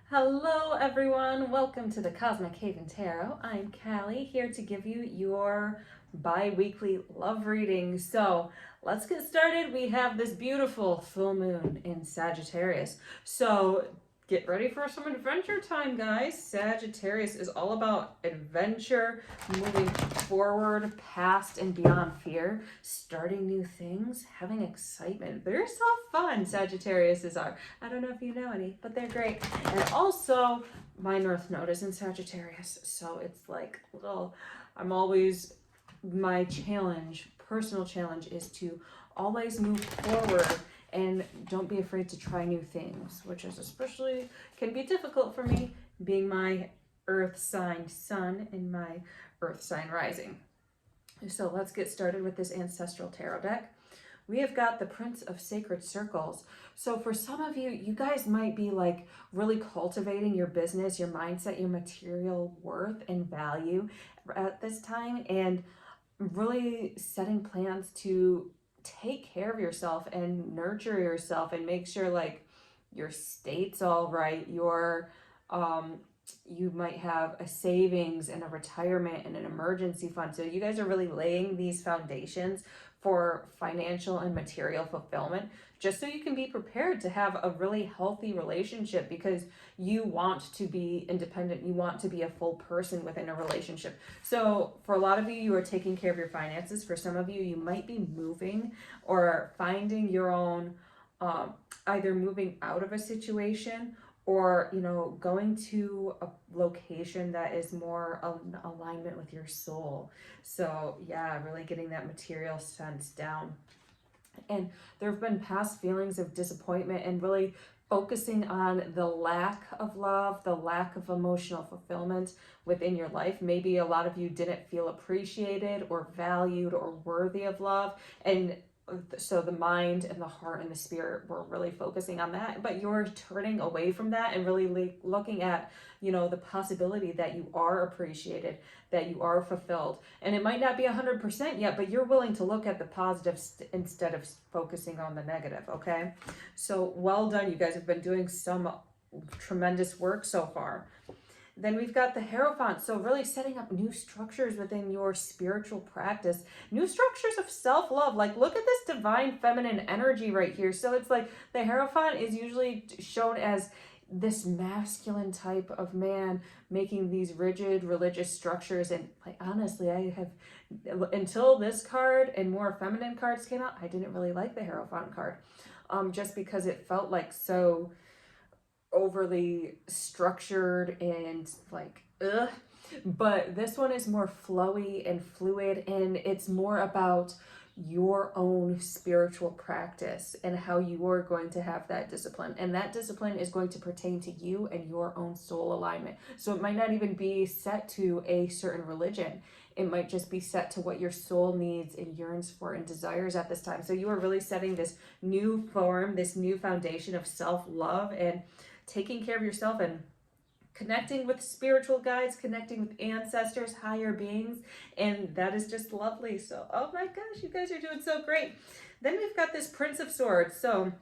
Hello, everyone. Welcome to the Cosmic Haven Tarot. I'm Callie, here to give you your bi weekly love reading. So, let's get started. We have this beautiful full moon in Sagittarius. So, get ready for some adventure time, guys. Sagittarius is all about adventure, moving forward, past and beyond fear, starting new things, having excitement. They're so fun, Sagittariuses are. I don't know if you know any, but they're great. And also, my North Node is in Sagittarius, so it's like little. My personal challenge, is to always move forward and don't be afraid to try new things, which is especially can be difficult for me, being my Earth sign Sun and my Earth sign rising. So let's get started with this ancestral tarot deck. We have got the Prince of Sacred Circles. So for some of you, you guys might be like really cultivating your business, your mindset, your material worth and value at this time, and really setting plans to take care of yourself and nurture yourself and make sure like your state's all right, you might have a savings and a retirement and an emergency fund. So you guys are really laying these foundations for financial and material fulfillment, just so you can be prepared to have a really healthy relationship, because you want to be independent, you want to be a full person within a relationship. So for a lot of you, you are taking care of your finances. For some of you, you might be moving or finding your own, either moving out of a situation or going to a location that is more in alignment with your soul. So yeah, really getting that material sense down. And there have been past feelings of disappointment and really focusing on the lack of love, the lack of emotional fulfillment within your life. Maybe a lot of you didn't feel appreciated or valued or worthy of love, and so the mind and the heart and the spirit were really focusing on that, but you're turning away from that and really looking at the possibility that you are appreciated, that you are fulfilled. And it might not be 100% yet, but you're willing to look at the positive instead of focusing on the negative. Okay, so well done. You guys have been doing some tremendous work so far. Then we've got the Hierophant. So really setting up new structures within your spiritual practice, new structures of self-love. Like, look at this divine feminine energy right here. So it's like the Hierophant is usually shown as this masculine type of man making these rigid religious structures. And like, honestly, I have, until this card and more feminine cards came out, I didn't really like the Hierophant card, just because it felt like so overly structured and like ugh. But this one is more flowy and fluid, and it's more about your own spiritual practice and how you are going to have that discipline, and that discipline is going to pertain to you and your own soul alignment. So it might not even be set to a certain religion, it might just be set to what your soul needs and yearns for and desires at this time. So you are really setting this new form, this new foundation of self-love and taking care of yourself and connecting with spiritual guides, connecting with ancestors, higher beings, and that is just lovely. So, oh my gosh, you guys are doing so great. Then we've got this Prince of Swords. So,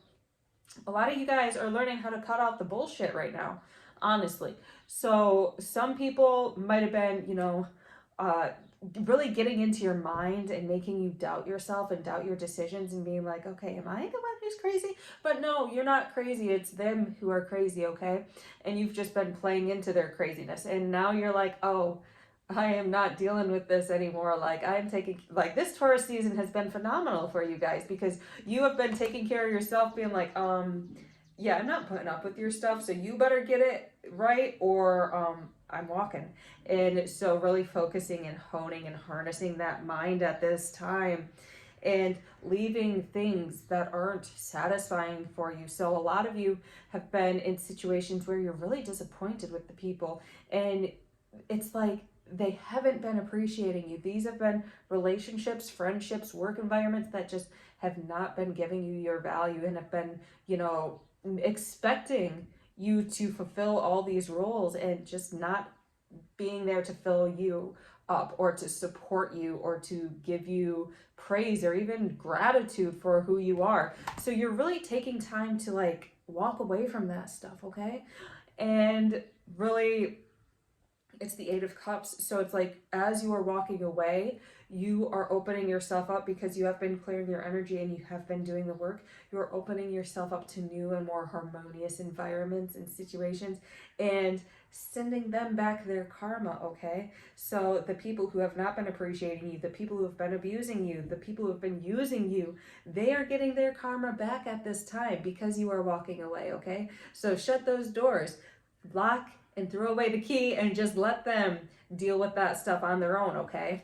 a lot of you guys are learning how to cut out the bullshit right now, honestly. So, some people might have been, uh, really getting into your mind and making you doubt yourself and doubt your decisions and being like, okay, am I the one who's crazy? But no, you're not crazy. It's them who are crazy, okay? And you've just been playing into their craziness. And now you're like, oh, I am not dealing with this anymore. Like, I'm taking, like, this Taurus season has been phenomenal for you guys, because you have been taking care of yourself, being like, yeah, I'm not putting up with your stuff, so you better get it right, or I'm walking. And so really focusing and honing and harnessing that mind at this time, and leaving things that aren't satisfying for you. So a lot of you have been in situations where you're really disappointed with the people, and it's like they haven't been appreciating you. These have been relationships, friendships, work environments that just have not been giving you your value and have been, expecting you to fulfill all these roles and just not being there to fill you up or to support you or to give you praise or even gratitude for who you are. So you're really taking time to like walk away from that stuff, okay? And really, it's the Eight of Cups. So it's like as you are walking away, you are opening yourself up because you have been clearing your energy and you have been doing the work. You're opening yourself up to new and more harmonious environments and situations and sending them back their karma, okay? So the people who have not been appreciating you, the people who have been abusing you, the people who have been using you, they are getting their karma back at this time because you are walking away, okay? So shut those doors, lock and throw away the key and just let them deal with that stuff on their own, okay?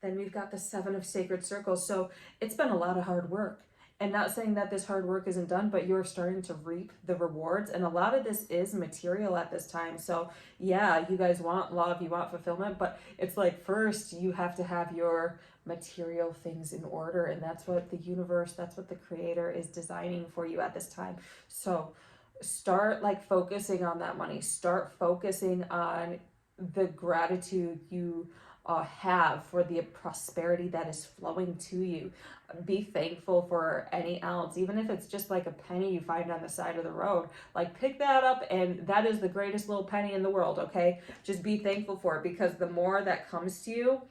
Then we've got the Seven of Sacred Circles. So it's been a lot of hard work. And not saying that this hard work isn't done, but you're starting to reap the rewards. And a lot of this is material at this time. So yeah, you guys want love, you want fulfillment, but it's like first you have to have your material things in order. And that's what the universe, that's what the creator is designing for you at this time. So start like focusing on that money. Start focusing on the gratitude you have for the prosperity that is flowing to you. Be thankful for any ounce, even if it's just like a penny you find on the side of the road. Like pick that up, and that is the greatest little penny in the world. Okay, just be thankful for it, because the more that comes to you,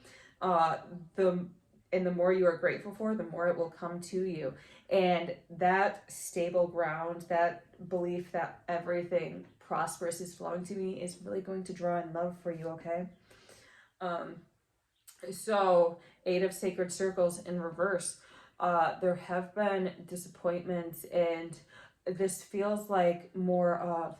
the more you are grateful for, the more it will come to you. And that stable ground, that belief that everything prosperous is flowing to me, is really going to draw in love for you. Okay. So Eight of Sacred Circles in reverse. There have been disappointments, and this feels like more of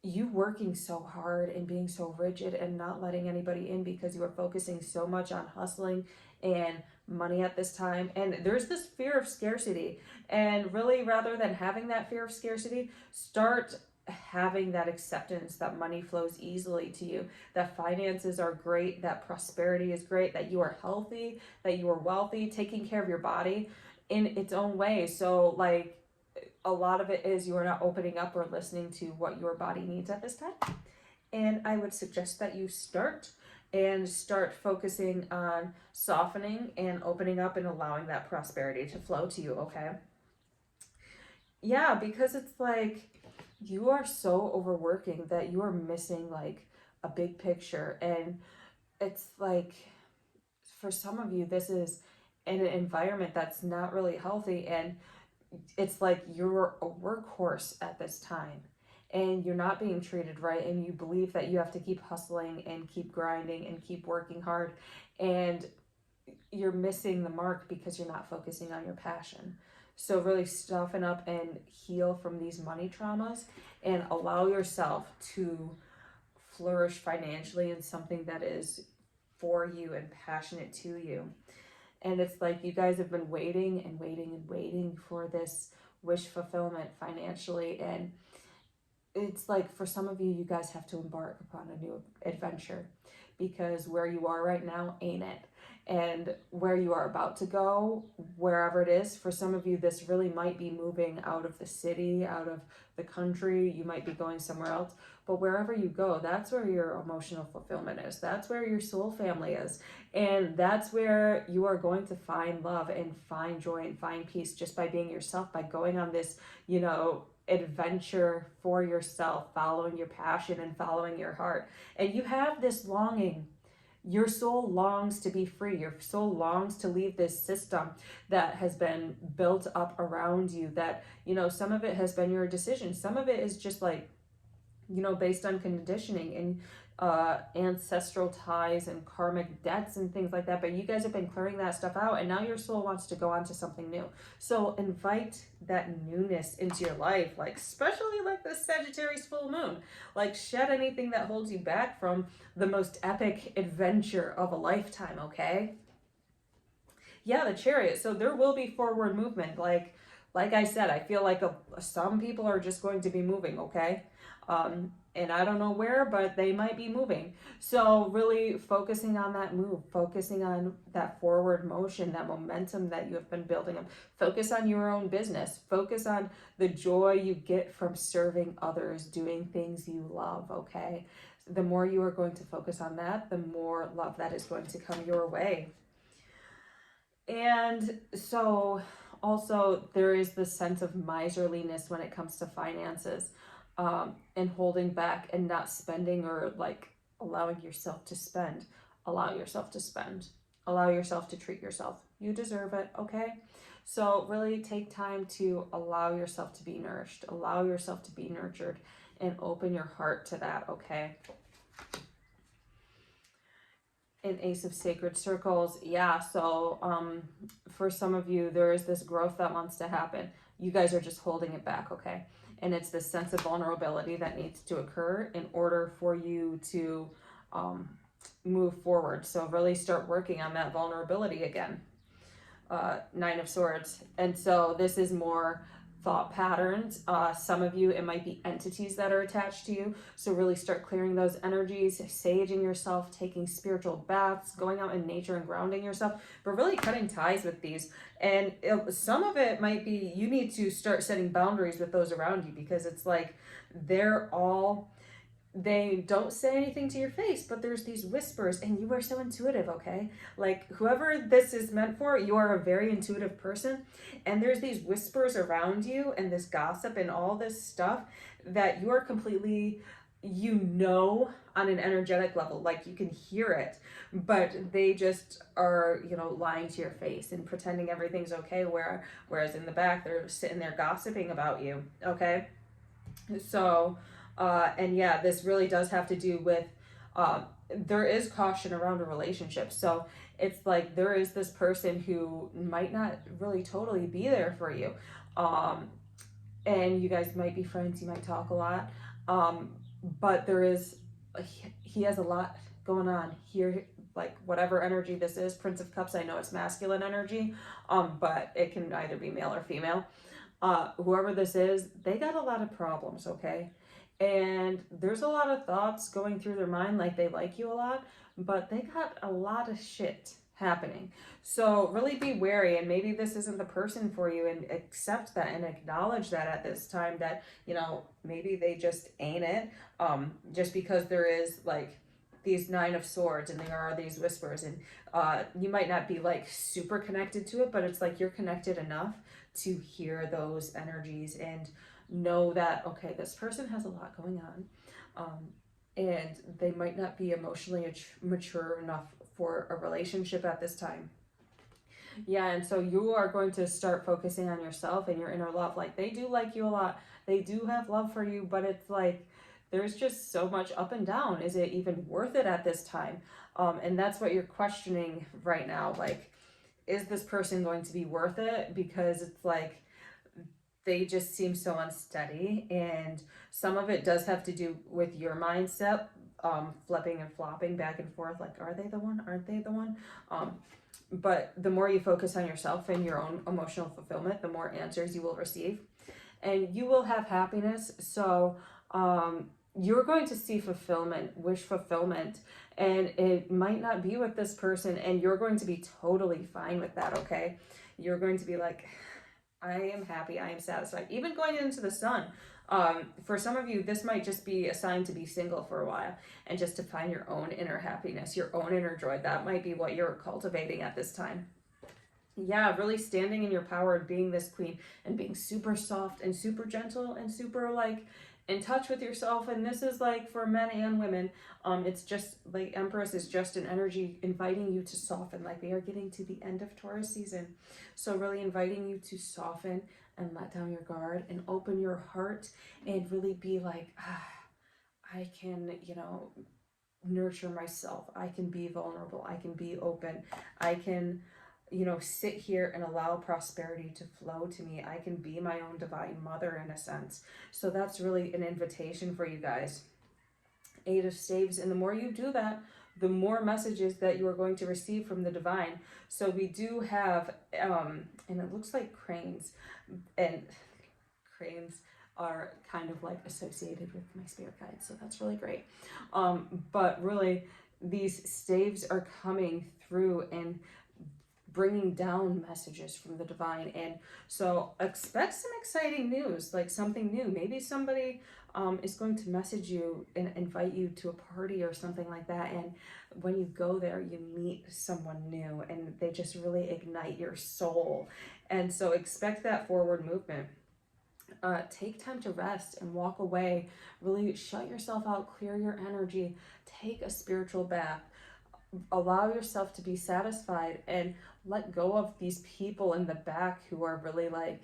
you working so hard and being so rigid and not letting anybody in because you are focusing so much on hustling and money at this time. And there's this fear of scarcity. And really, rather than having that fear of scarcity, start having that acceptance that money flows easily to you, that finances are great, that prosperity is great, that you are healthy, that you are wealthy, taking care of your body in its own way. So like a lot of it is you are not opening up or listening to what your body needs at this time. And I would suggest that you start focusing on softening and opening up and allowing that prosperity to flow to you, okay? Yeah, because it's like you are so overworking that you are missing like a big picture. And it's like for some of you, this is in an environment that's not really healthy, and it's like you're a workhorse at this time and you're not being treated right, and you believe that you have to keep hustling and keep grinding and keep working hard, and you're missing the mark because you're not focusing on your passion. So really soften up and heal from these money traumas and allow yourself to flourish financially in something that is for you and passionate to you. And it's like you guys have been waiting and waiting and waiting for this wish fulfillment financially. And it's like for some of you, you guys have to embark upon a new adventure, because where you are right now ain't it. And where you are about to go, wherever it is, for some of you, this really might be moving out of the city, out of the country. You might be going somewhere else. But wherever you go, that's where your emotional fulfillment is. That's where your soul family is. And that's where you are going to find love and find joy and find peace just by being yourself, by going on this, adventure for yourself, following your passion and following your heart. And you have this longing. Your soul longs to be free. Your soul longs to leave this system that has been built up around you, that, some of it has been your decision. Some of it is just like, based on conditioning and ancestral ties and karmic debts and things like that. But you guys have been clearing that stuff out, and now your soul wants to go on to something new. So invite that newness into your life, like especially like the Sagittarius full moon. Like shed anything that holds you back from the most epic adventure of a lifetime, okay? Yeah, the Chariot. So there will be forward movement. Like I said, I feel like some people are just going to be moving, okay? And I don't know where, but they might be moving. So really focusing on that move, focusing on that forward motion, that momentum that you have been building up. Focus on your own business. Focus on the joy you get from serving others, doing things you love, okay? The more you are going to focus on that, the more love that is going to come your way. And so also there is this sense of miserliness when it comes to finances. and holding back and not spending, or like allowing yourself to spend. Allow yourself to spend. Allow yourself to treat yourself. You deserve it, okay? So really take time to allow yourself to be nourished, allow yourself to be nurtured, and open your heart to that, okay? An Ace of Sacred Circles, yeah, so for some of you, there is this growth that wants to happen. You guys are just holding it back, okay? And it's this sense of vulnerability that needs to occur in order for you to move forward. So really start working on that vulnerability again. Nine of Swords. And so this is more thought patterns. Some of you, it might be entities that are attached to you. So really start clearing those energies, saging yourself, taking spiritual baths, going out in nature and grounding yourself, but really cutting ties with these. And some of it might be you need to start setting boundaries with those around you, because it's like they don't say anything to your face, but there's these whispers, and you are so intuitive, okay? Like, whoever this is meant for, you are a very intuitive person, and there's these whispers around you and this gossip and all this stuff that you are completely, on an energetic level, like you can hear it, but they just are, lying to your face and pretending everything's okay, whereas in the back, they're sitting there gossiping about you, okay? So, and yeah, this really does have to do with, there is caution around a relationship. So it's like there is this person who might not really totally be there for you. And you guys might be friends, you might talk a lot. But he has a lot going on here, like whatever energy this is. Prince of Cups, I know it's masculine energy, but it can either be male or female. Whoever this is, they got a lot of problems, okay? And there's a lot of thoughts going through their mind, like they like you a lot, but they got a lot of shit happening. So really be wary, and maybe this isn't the person for you, and accept that and acknowledge that at this time, that, maybe they just ain't it. Just because there is like these Nine of Swords and there are these whispers, and you might not be like super connected to it, but it's like you're connected enough to hear those energies and know that, okay, this person has a lot going on, and they might not be emotionally mature enough for a relationship at this time. Yeah, and so you are going to start focusing on yourself and your inner love. Like, they do like you a lot, they do have love for you, but it's like there's just so much up and down. Is it even worth it at this time? And that's what you're questioning right now. Like, is this person going to be worth it? Because it's like they just seem so unsteady, and some of it does have to do with your mindset, flipping and flopping back and forth, like, are they the one, aren't they the one? But the more you focus on yourself and your own emotional fulfillment, the more answers you will receive, and you will have happiness. So you're going to see fulfillment, wish fulfillment, and it might not be with this person, and you're going to be totally fine with that, okay? You're going to be like, I am happy, I am satisfied. Even going into the sun, for some of you, this might just be a sign to be single for a while and just to find your own inner happiness, your own inner joy. That might be what you're cultivating at this time. Yeah, really standing in your power and being this queen and being super soft and super gentle and super like in touch with yourself. And this is like for men and women. It's just like Empress is just an energy inviting you to soften. Like, we are getting to the end of Taurus season, so really inviting you to soften and let down your guard and open your heart and really be like, I can, nurture myself. I can be vulnerable. I can be open. I can, sit here and allow prosperity to flow to me. I can be my own divine mother in a sense. So that's really an invitation for you guys. Eight of Staves, and the more you do that, the more messages that you are going to receive from the divine. So we do have, and it looks like cranes, and cranes are kind of like associated with my spirit guides, so that's really great. But really, these staves are coming through and bringing down messages from the divine, and so expect some exciting news, like something new. Maybe somebody is going to message you and invite you to a party or something like that, and when you go there, you meet someone new and they just really ignite your soul. And so expect that forward movement. Take time to rest and walk away. Really shut yourself out, clear your energy, take a spiritual bath, allow yourself to be satisfied, and let go of these people in the back who are really like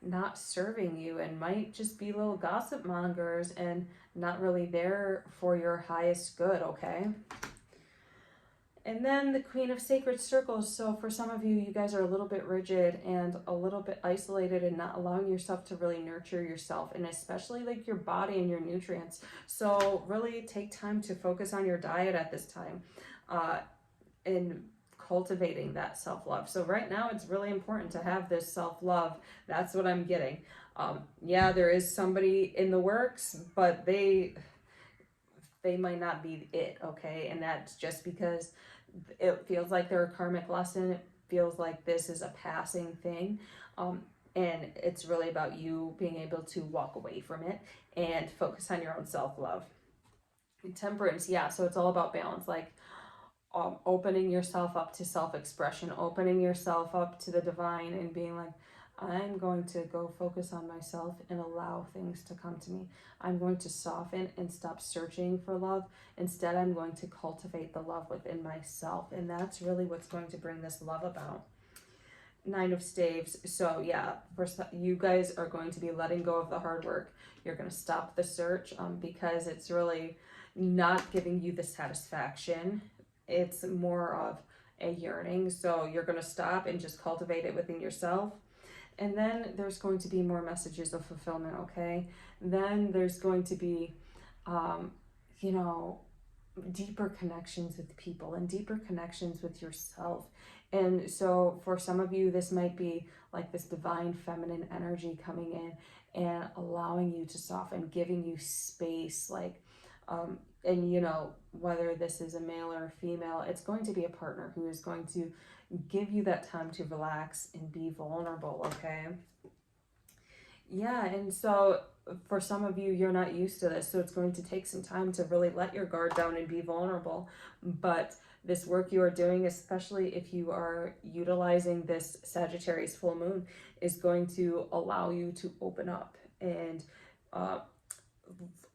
not serving you and might just be little gossip mongers and not really there for your highest good, okay? And then the Queen of Sacred Circles. So for some of you, you guys are a little bit rigid and a little bit isolated and not allowing yourself to really nurture yourself, and especially like your body and your nutrients. So really take time to focus on your diet at this time, and cultivating that self-love. So right now it's really important to have this self-love. That's what I'm getting. Yeah, there is somebody in the works, but they might not be it, okay? And that's just because it feels like they're a karmic lesson. It feels like this is a passing thing. And it's really about you being able to walk away from it and focus on your own self-love. Temperance, yeah, so it's all about balance, like opening yourself up to self-expression, opening yourself up to the divine, and being like, I'm going to go focus on myself and allow things to come to me. I'm going to soften and stop searching for love. Instead, I'm going to cultivate the love within myself. And that's really what's going to bring this love about. Nine of Staves. So yeah, first you guys are going to be letting go of the hard work. You're going to stop the search because it's really not giving you the satisfaction. It's more of a yearning. So you're going to stop and just cultivate it within yourself. And then there's going to be more messages of fulfillment, okay? Then there's going to be, you know, deeper connections with people and deeper connections with yourself. And so for some of you, this might be like this divine feminine energy coming in and allowing you to soften, giving you space, like, and you know, whether this is a male or a female, it's going to be a partner who is going to give you that time to relax and be vulnerable, okay? Yeah, and so for some of you, you're not used to this, so it's going to take some time to really let your guard down and be vulnerable. But this work you are doing, especially if you are utilizing this Sagittarius full moon, is going to allow you to open up and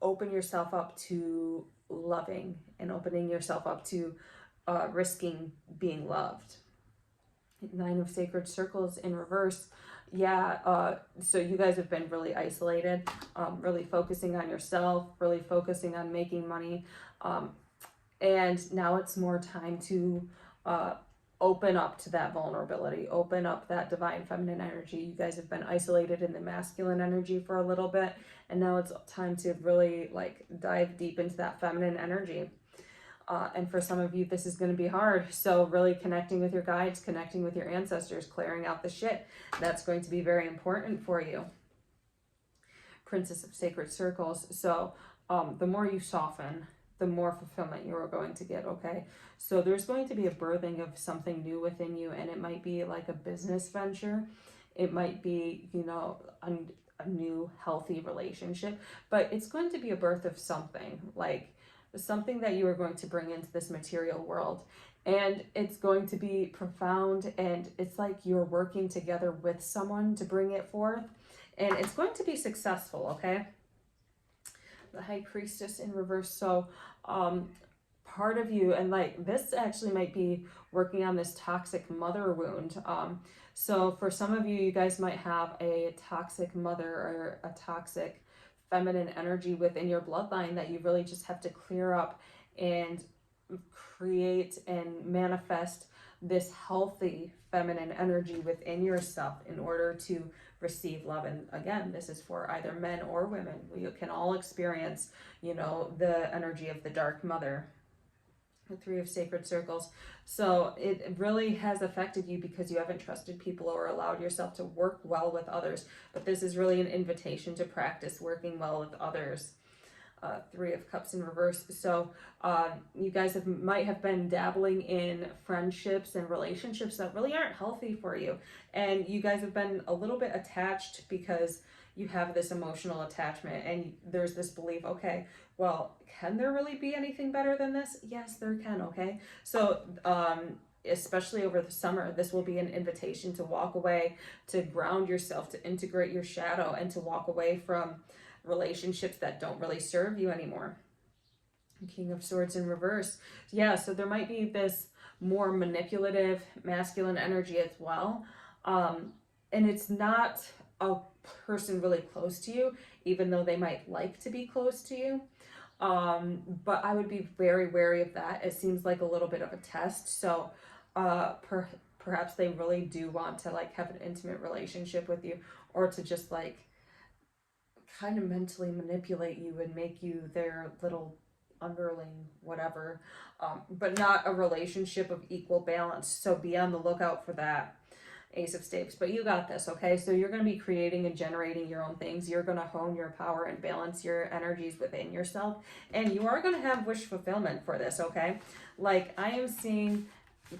open yourself up to loving and opening yourself up to risking being loved. Nine of Sacred Circles in reverse. Yeah, so you guys have been really isolated, really focusing on yourself, really focusing on making money. And now it's more time to open up to that vulnerability, open up that divine feminine energy. You guys have been isolated in the masculine energy for a little bit, and now it's time to really like dive deep into that feminine energy. And for some of you, this is going to be hard. So really connecting with your guides, connecting with your ancestors, clearing out the shit. That's going to be very important for you. Princess of Sacred Circles. So the more you soften, the more fulfillment you are going to get, okay? So there's going to be a birthing of something new within you, and it might be like a business venture. It might be, you know, a new healthy relationship, but it's going to be a birth of something, like something that you are going to bring into this material world. And it's going to be profound, and it's like you're working together with someone to bring it forth, and it's going to be successful, okay? The High Priestess in reverse. So part of you, and like this actually might be working on this toxic mother wound. So for some of you, you guys might have a toxic mother or a toxic feminine energy within your bloodline that you really just have to clear up and create and manifest this healthy feminine energy within yourself in order to receive love. And again, this is for either men or women. We can all experience, you know, the energy of the dark mother. The Three of Sacred Circles. So it really has affected you because you haven't trusted people or allowed yourself to work well with others. But this is really an invitation to practice working well with others. Three of Cups in reverse. So you guys might have been dabbling in friendships and relationships that really aren't healthy for you. And you guys have been a little bit attached because you have this emotional attachment, and there's this belief, okay, well, can there really be anything better than this? Yes, there can, okay? So especially over the summer, this will be an invitation to walk away, to ground yourself, to integrate your shadow, and to walk away from relationships that don't really serve you anymore. King of Swords in reverse. Yeah, so there might be this more manipulative masculine energy as well. And it's not a person really close to you, even though they might like to be close to you. But I would be very wary of that. It seems like a little bit of a test. So perhaps they really do want to like have an intimate relationship with you, or to just like kind of mentally manipulate you and make you their little underling, whatever, but not a relationship of equal balance. So be on the lookout for that. Ace of Staves, but you got this, okay? So you're going to be creating and generating your own things. You're going to hone your power and balance your energies within yourself, and you are going to have wish fulfillment for this, okay? Like, I am seeing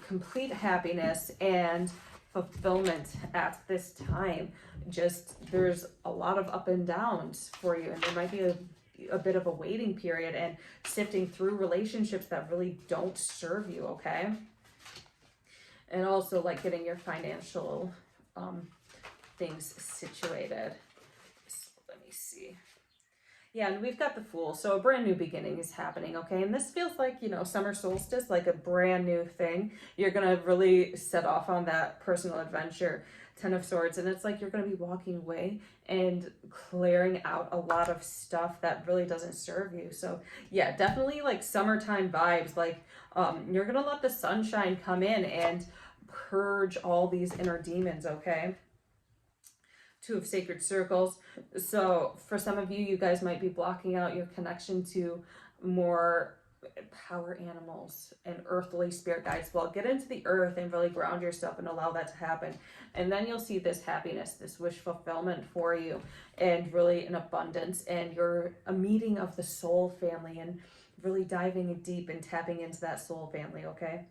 complete happiness and fulfillment at this time. Just there's a lot of up and downs for you, and there might be a bit of a waiting period and sifting through relationships that really don't serve you, okay? And also like getting your financial things situated. So let me see. Yeah, and we've got the Fool. So a brand new beginning is happening, okay? And this feels like, you know, summer solstice, like a brand new thing. You're going to really set off on that personal adventure. 10 of Swords, and it's like you're going to be walking away and clearing out a lot of stuff that really doesn't serve you. So yeah, definitely like summertime vibes. Like you're going to let the sunshine come in and purge all these inner demons, okay? Two of Sacred Circles. So for some of you, you guys might be blocking out your connection to more power animals and earthly spirit guides. Well, get into the earth and really ground yourself and allow that to happen. And then you'll see this happiness, this wish fulfillment for you, and really an abundance. And you're a meeting of the soul family and really diving deep and tapping into that soul family, okay?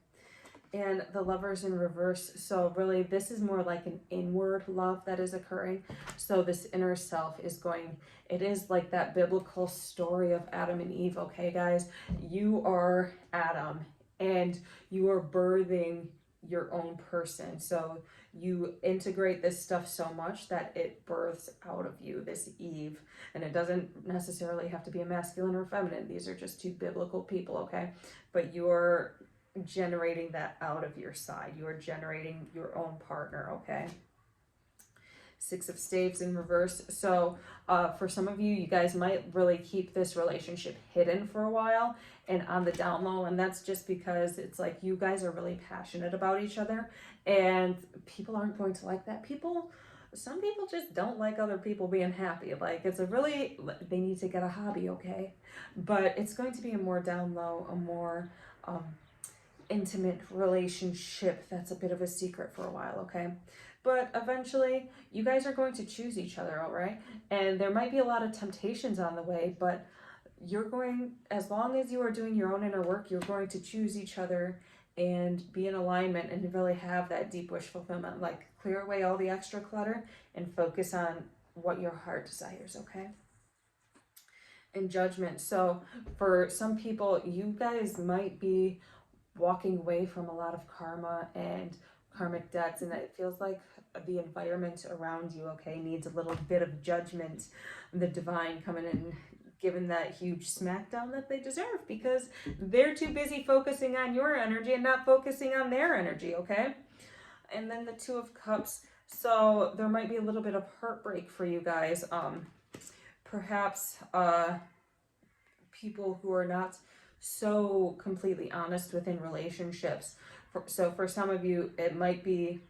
And the Lovers in reverse. So really this is more like an inward love that is occurring. So this inner self is going, it is like that biblical story of Adam and Eve, okay guys? You are Adam and you are birthing your own person. So you integrate this stuff so much that it births out of you, this Eve. And it doesn't necessarily have to be a masculine or feminine. These are just two biblical people, okay? But you're generating that out of your side. You are generating your own partner, okay? Six of Staves in reverse. So for some of you, you guys might really keep this relationship hidden for a while and on the down low, and that's just because it's like you guys are really passionate about each other, and people aren't going to like that. Some people just don't like other people being happy. Like it's a really, they need to get a hobby, okay? But it's going to be a more down low, a more intimate relationship that's a bit of a secret for a while, okay? But eventually you guys are going to choose each other, all right? And there might be a lot of temptations on the way, but you're going, as long as you are doing your own inner work, you're going to choose each other and be in alignment and really have that deep wish fulfillment. Like clear away all the extra clutter and focus on what your heart desires, okay? And Judgment. So for some people, you guys might be walking away from a lot of karma and karmic debts, and it feels like the environment around you, okay, needs a little bit of judgment, the divine coming in, giving that huge smackdown that they deserve, because they're too busy focusing on your energy and not focusing on their energy, okay? And then the Two of Cups. So there might be a little bit of heartbreak for you guys. Perhaps people who are not so completely honest within relationships. So for some of you, it might be,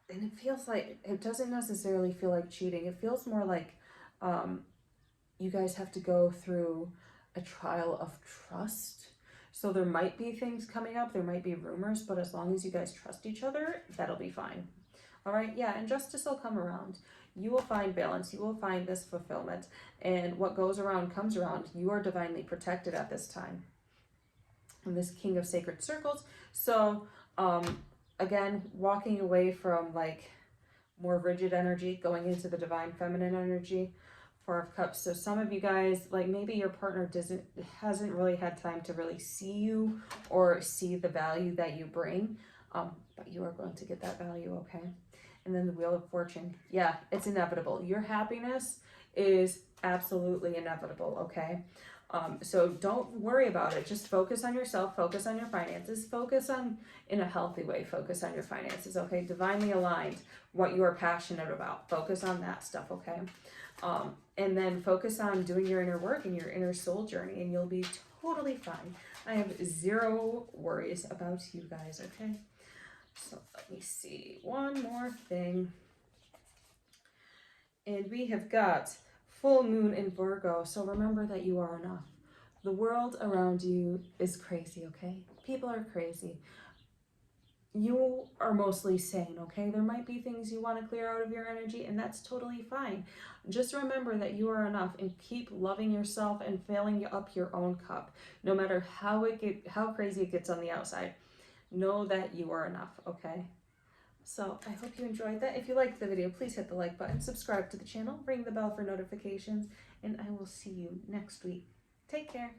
and it feels like, it doesn't necessarily feel like cheating. It feels more like you guys have to go through a trial of trust. So there might be things coming up, there might be rumors, but as long as you guys trust each other, that'll be fine. All right, yeah, and justice will come around. You will find balance, you will find this fulfillment, and what goes around comes around. You are divinely protected at this time. And this King of Sacred Circles. So again, walking away from like more rigid energy, going into the divine feminine energy. Four of Cups. So some of you guys, like maybe your partner hasn't really had time to really see you or see the value that you bring. But you are going to get that value, okay? And then the Wheel of Fortune. Yeah, it's inevitable. Your happiness is absolutely inevitable, okay? So don't worry about it. Just focus on yourself, focus on your finances, focus on, in a healthy way, focus on your finances, okay? Divinely aligned, what you are passionate about. Focus on that stuff, okay? And then focus on doing your inner work and your inner soul journey, and you'll be totally fine. I have zero worries about you guys, okay? So let me see, one more thing. And we have got full moon in Virgo, so remember that you are enough. The world around you is crazy, okay? People are crazy. You are mostly sane, okay? There might be things you want to clear out of your energy, and that's totally fine. Just remember that you are enough, and keep loving yourself and filling up your own cup, no matter how crazy it gets on the outside. Know that you are enough, okay? So I hope you enjoyed that. If you liked the video, please hit the like button, subscribe to the channel, ring the bell for notifications, and I will see you next week. Take care.